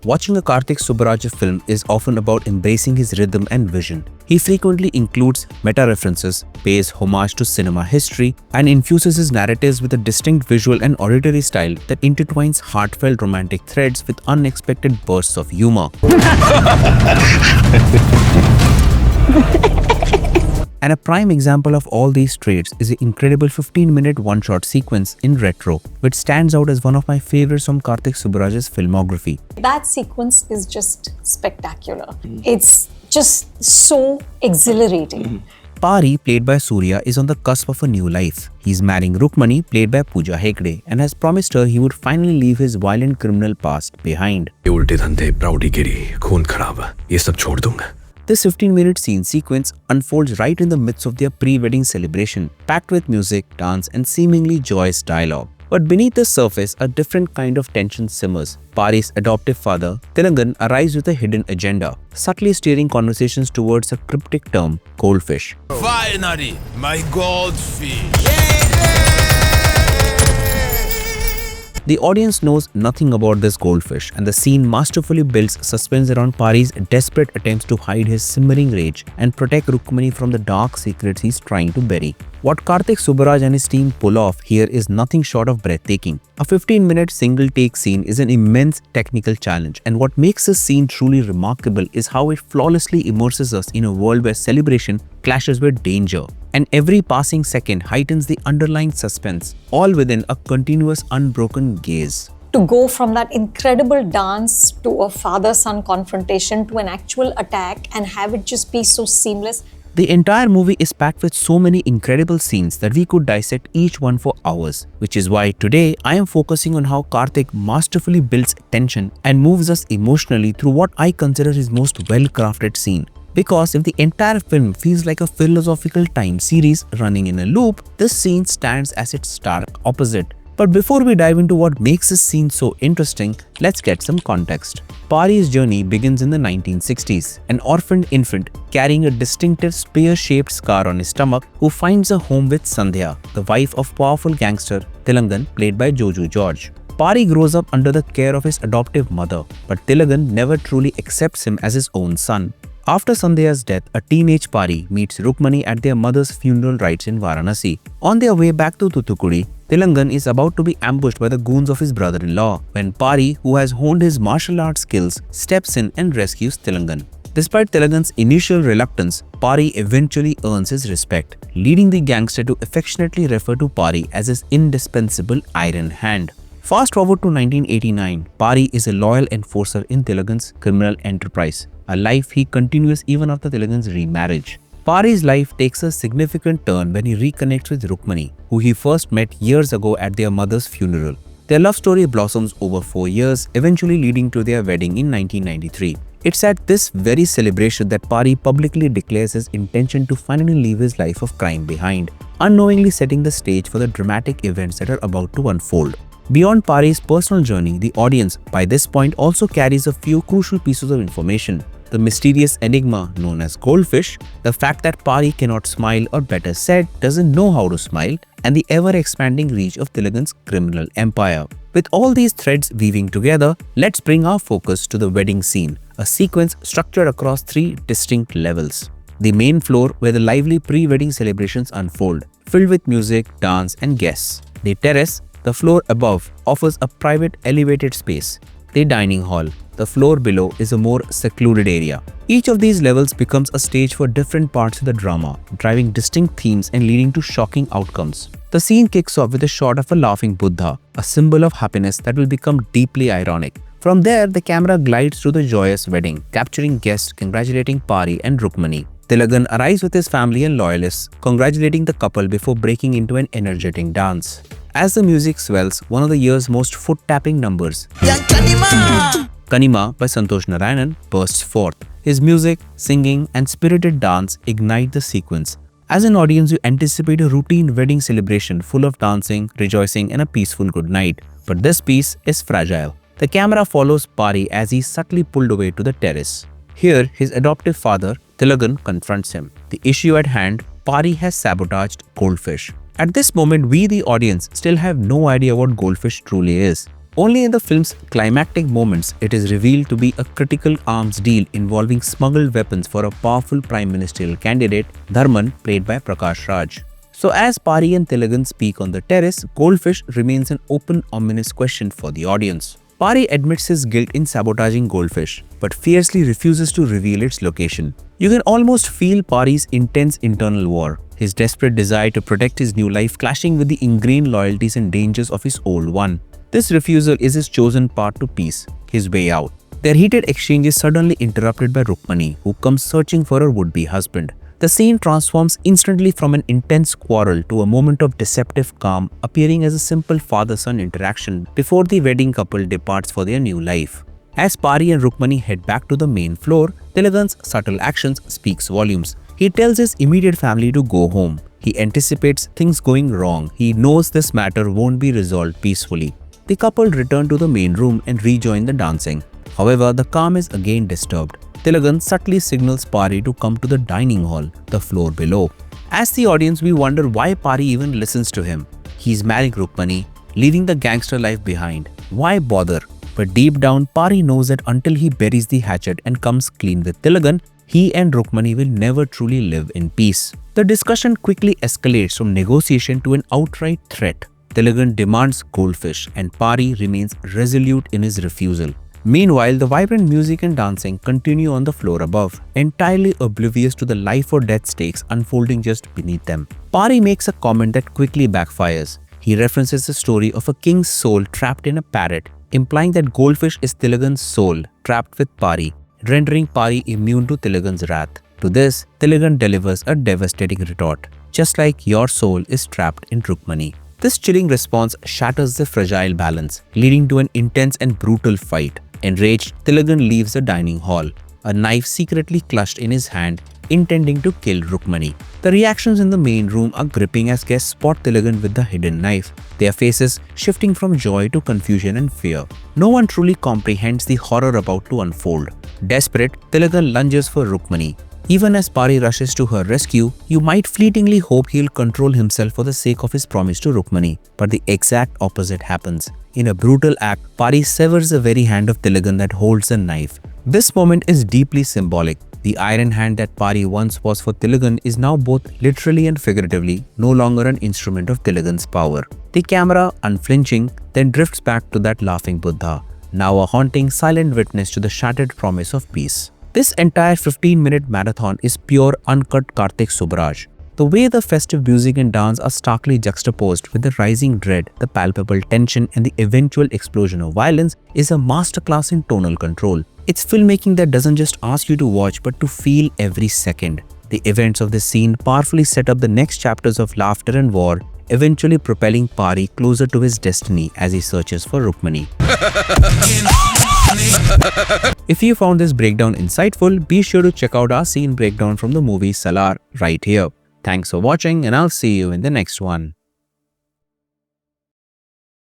Watching a Karthik Subbaraj film is often about embracing his rhythm and vision. He frequently includes meta-references, pays homage to cinema history, and infuses his narratives with a distinct visual and auditory style that intertwines heartfelt romantic threads with unexpected bursts of humor. And a prime example of all these traits is the incredible 15-minute one-shot sequence in Retro, which stands out as one of my favorites from Karthik Subbaraj's filmography. That sequence is just spectacular. It's just so exhilarating. Paari, played by Suriya, is on the cusp of a new life. He's marrying Rukmani, played by Pooja Hegde, and has promised her he would finally leave his violent criminal past behind. This 15-minute scene sequence unfolds right in the midst of their pre-wedding celebration, packed with music, dance, and seemingly joyous dialogue. But beneath the surface, a different kind of tension simmers. Paari's adoptive father, Tilangan, arrives with a hidden agenda, subtly steering conversations towards a cryptic term, goldfish. Finally, my goldfish! The audience knows nothing about this goldfish, and the scene masterfully builds suspense around Paari's desperate attempts to hide his simmering rage and protect Rukmani from the dark secrets he's trying to bury. What Karthik Subbaraj and his team pull off here is nothing short of breathtaking. A 15-minute single-take scene is an immense technical challenge, and what makes this scene truly remarkable is how it flawlessly immerses us in a world where celebration clashes with danger, and every passing second heightens the underlying suspense, all within a continuous unbroken gaze. To go from that incredible dance to a father-son confrontation to an actual attack and have it just be so seamless. The entire movie is packed with so many incredible scenes that we could dissect each one for hours, which is why today I am focusing on how Karthik masterfully builds tension and moves us emotionally through what I consider his most well-crafted scene. Because if the entire film feels like a philosophical time series running in a loop, this scene stands as its stark opposite. But before we dive into what makes this scene so interesting, let's get some context. Paari's journey begins in the 1960s, an orphaned infant carrying a distinctive spear-shaped scar on his stomach who finds a home with Sandhya, the wife of powerful gangster Tilangan, played by Joju George. Paari grows up under the care of his adoptive mother, but Tilangan never truly accepts him as his own son. After Sandhya's death, a teenage Paari meets Rukmani at their mother's funeral rites in Varanasi. On their way back to Thoothukudi, Tilangan is about to be ambushed by the goons of his brother-in-law when Paari, who has honed his martial arts skills, steps in and rescues Tilangan. Despite Tilangan's initial reluctance, Paari eventually earns his respect, leading the gangster to affectionately refer to Paari as his indispensable iron hand. Fast forward to 1989, Paari is a loyal enforcer in Tilangan's criminal enterprise, a life he continues even after Tilangan's remarriage. Paari's life takes a significant turn when he reconnects with Rukmani, who he first met years ago at their mother's funeral. Their love story blossoms over 4 years, eventually leading to their wedding in 1993. It's at this very celebration that Paari publicly declares his intention to finally leave his life of crime behind, unknowingly setting the stage for the dramatic events that are about to unfold. Beyond Paari's personal journey, the audience, by this point, also carries a few crucial pieces of information. The mysterious enigma known as goldfish, the fact that Paari cannot smile, or better said, doesn't know how to smile, and the ever-expanding reach of Tilangan's criminal empire. With all these threads weaving together, let's bring our focus to the wedding scene, a sequence structured across 3 distinct levels. The main floor, where the lively pre-wedding celebrations unfold, filled with music, dance, and guests. The terrace, the floor above, offers a private elevated space. The dining hall, the floor below, is a more secluded area. Each of these levels becomes a stage for different parts of the drama, driving distinct themes and leading to shocking outcomes. The scene kicks off with a shot of a laughing Buddha, a symbol of happiness that will become deeply ironic. From there, the camera glides through the joyous wedding, capturing guests congratulating Paari and Rukmani. Tilangan arrives with his family and loyalists, congratulating the couple before breaking into an energetic dance. As the music swells, one of the year's most foot-tapping numbers, Kanima by Santosh Narayanan, bursts forth. His music, singing, and spirited dance ignite the sequence. As an audience, you anticipate a routine wedding celebration full of dancing, rejoicing, and a peaceful good night. But this piece is fragile. The camera follows Paari as he is subtly pulled away to the terrace. Here, his adoptive father, Tilangan, confronts him. The issue at hand, Paari has sabotaged goldfish. At this moment, we, the audience, still have no idea what goldfish truly is. Only in the film's climactic moments it is revealed to be a critical arms deal involving smuggled weapons for a powerful prime ministerial candidate, Dharman, played by Prakash Raj. So as Paari and Tilagan speak on the terrace, Goldfish remains an open, ominous question for the audience. Paari admits his guilt in sabotaging Goldfish, but fiercely refuses to reveal its location. You can almost feel Paari's intense internal war, his desperate desire to protect his new life clashing with the ingrained loyalties and dangers of his old one. This refusal is his chosen path to peace, his way out. Their heated exchange is suddenly interrupted by Rukmani, who comes searching for her would-be husband. The scene transforms instantly from an intense quarrel to a moment of deceptive calm, appearing as a simple father-son interaction before the wedding couple departs for their new life. As Paari and Rukmani head back to the main floor, Tilagan's subtle actions speaks volumes. He tells his immediate family to go home. He anticipates things going wrong. He knows this matter won't be resolved peacefully. The couple return to the main room and rejoin the dancing. However, the calm is again disturbed. Tilagan subtly signals Paari to come to the dining hall, the floor below. As the audience, we wonder why Paari even listens to him. He's marrying Rukmani, leaving the gangster life behind. Why bother? But deep down, Paari knows that until he buries the hatchet and comes clean with Tilagan, he and Rukmani will never truly live in peace. The discussion quickly escalates from negotiation to an outright threat. Tilagan demands Goldfish and Paari remains resolute in his refusal. Meanwhile, the vibrant music and dancing continue on the floor above, entirely oblivious to the life or death stakes unfolding just beneath them. Paari makes a comment that quickly backfires. He references the story of a king's soul trapped in a parrot, implying that Goldfish is Tilagan's soul trapped with Paari, rendering Paari immune to Tilagan's wrath. To this, Tilagan delivers a devastating retort, just like your soul is trapped in Rukmani. This chilling response shatters the fragile balance, leading to an intense and brutal fight. Enraged, Tilagan leaves the dining hall, a knife secretly clutched in his hand, intending to kill Rukmani. The reactions in the main room are gripping as guests spot Tilagan with the hidden knife, their faces shifting from joy to confusion and fear. No one truly comprehends the horror about to unfold. Desperate, Tilagan lunges for Rukmani. Even as Paari rushes to her rescue, you might fleetingly hope he'll control himself for the sake of his promise to Rukmani, but the exact opposite happens. In a brutal act, Paari severs the very hand of Tilagan that holds the knife. This moment is deeply symbolic. The iron hand that Paari once was for Tilagan is now both literally and figuratively no longer an instrument of Tilagan's power. The camera, unflinching, then drifts back to that laughing Buddha, now a haunting, silent witness to the shattered promise of peace. This entire 15-minute marathon is pure, uncut Karthik Subbaraj. The way the festive music and dance are starkly juxtaposed with the rising dread, the palpable tension, and the eventual explosion of violence is a masterclass in tonal control. It's filmmaking that doesn't just ask you to watch but to feel every second. The events of this scene powerfully set up the next chapters of laughter and war, eventually propelling Paari closer to his destiny as he searches for Rukmani. If you found this breakdown insightful, be sure to check out our scene breakdown from the movie Salar right here. Thanks for watching and I'll see you in the next one.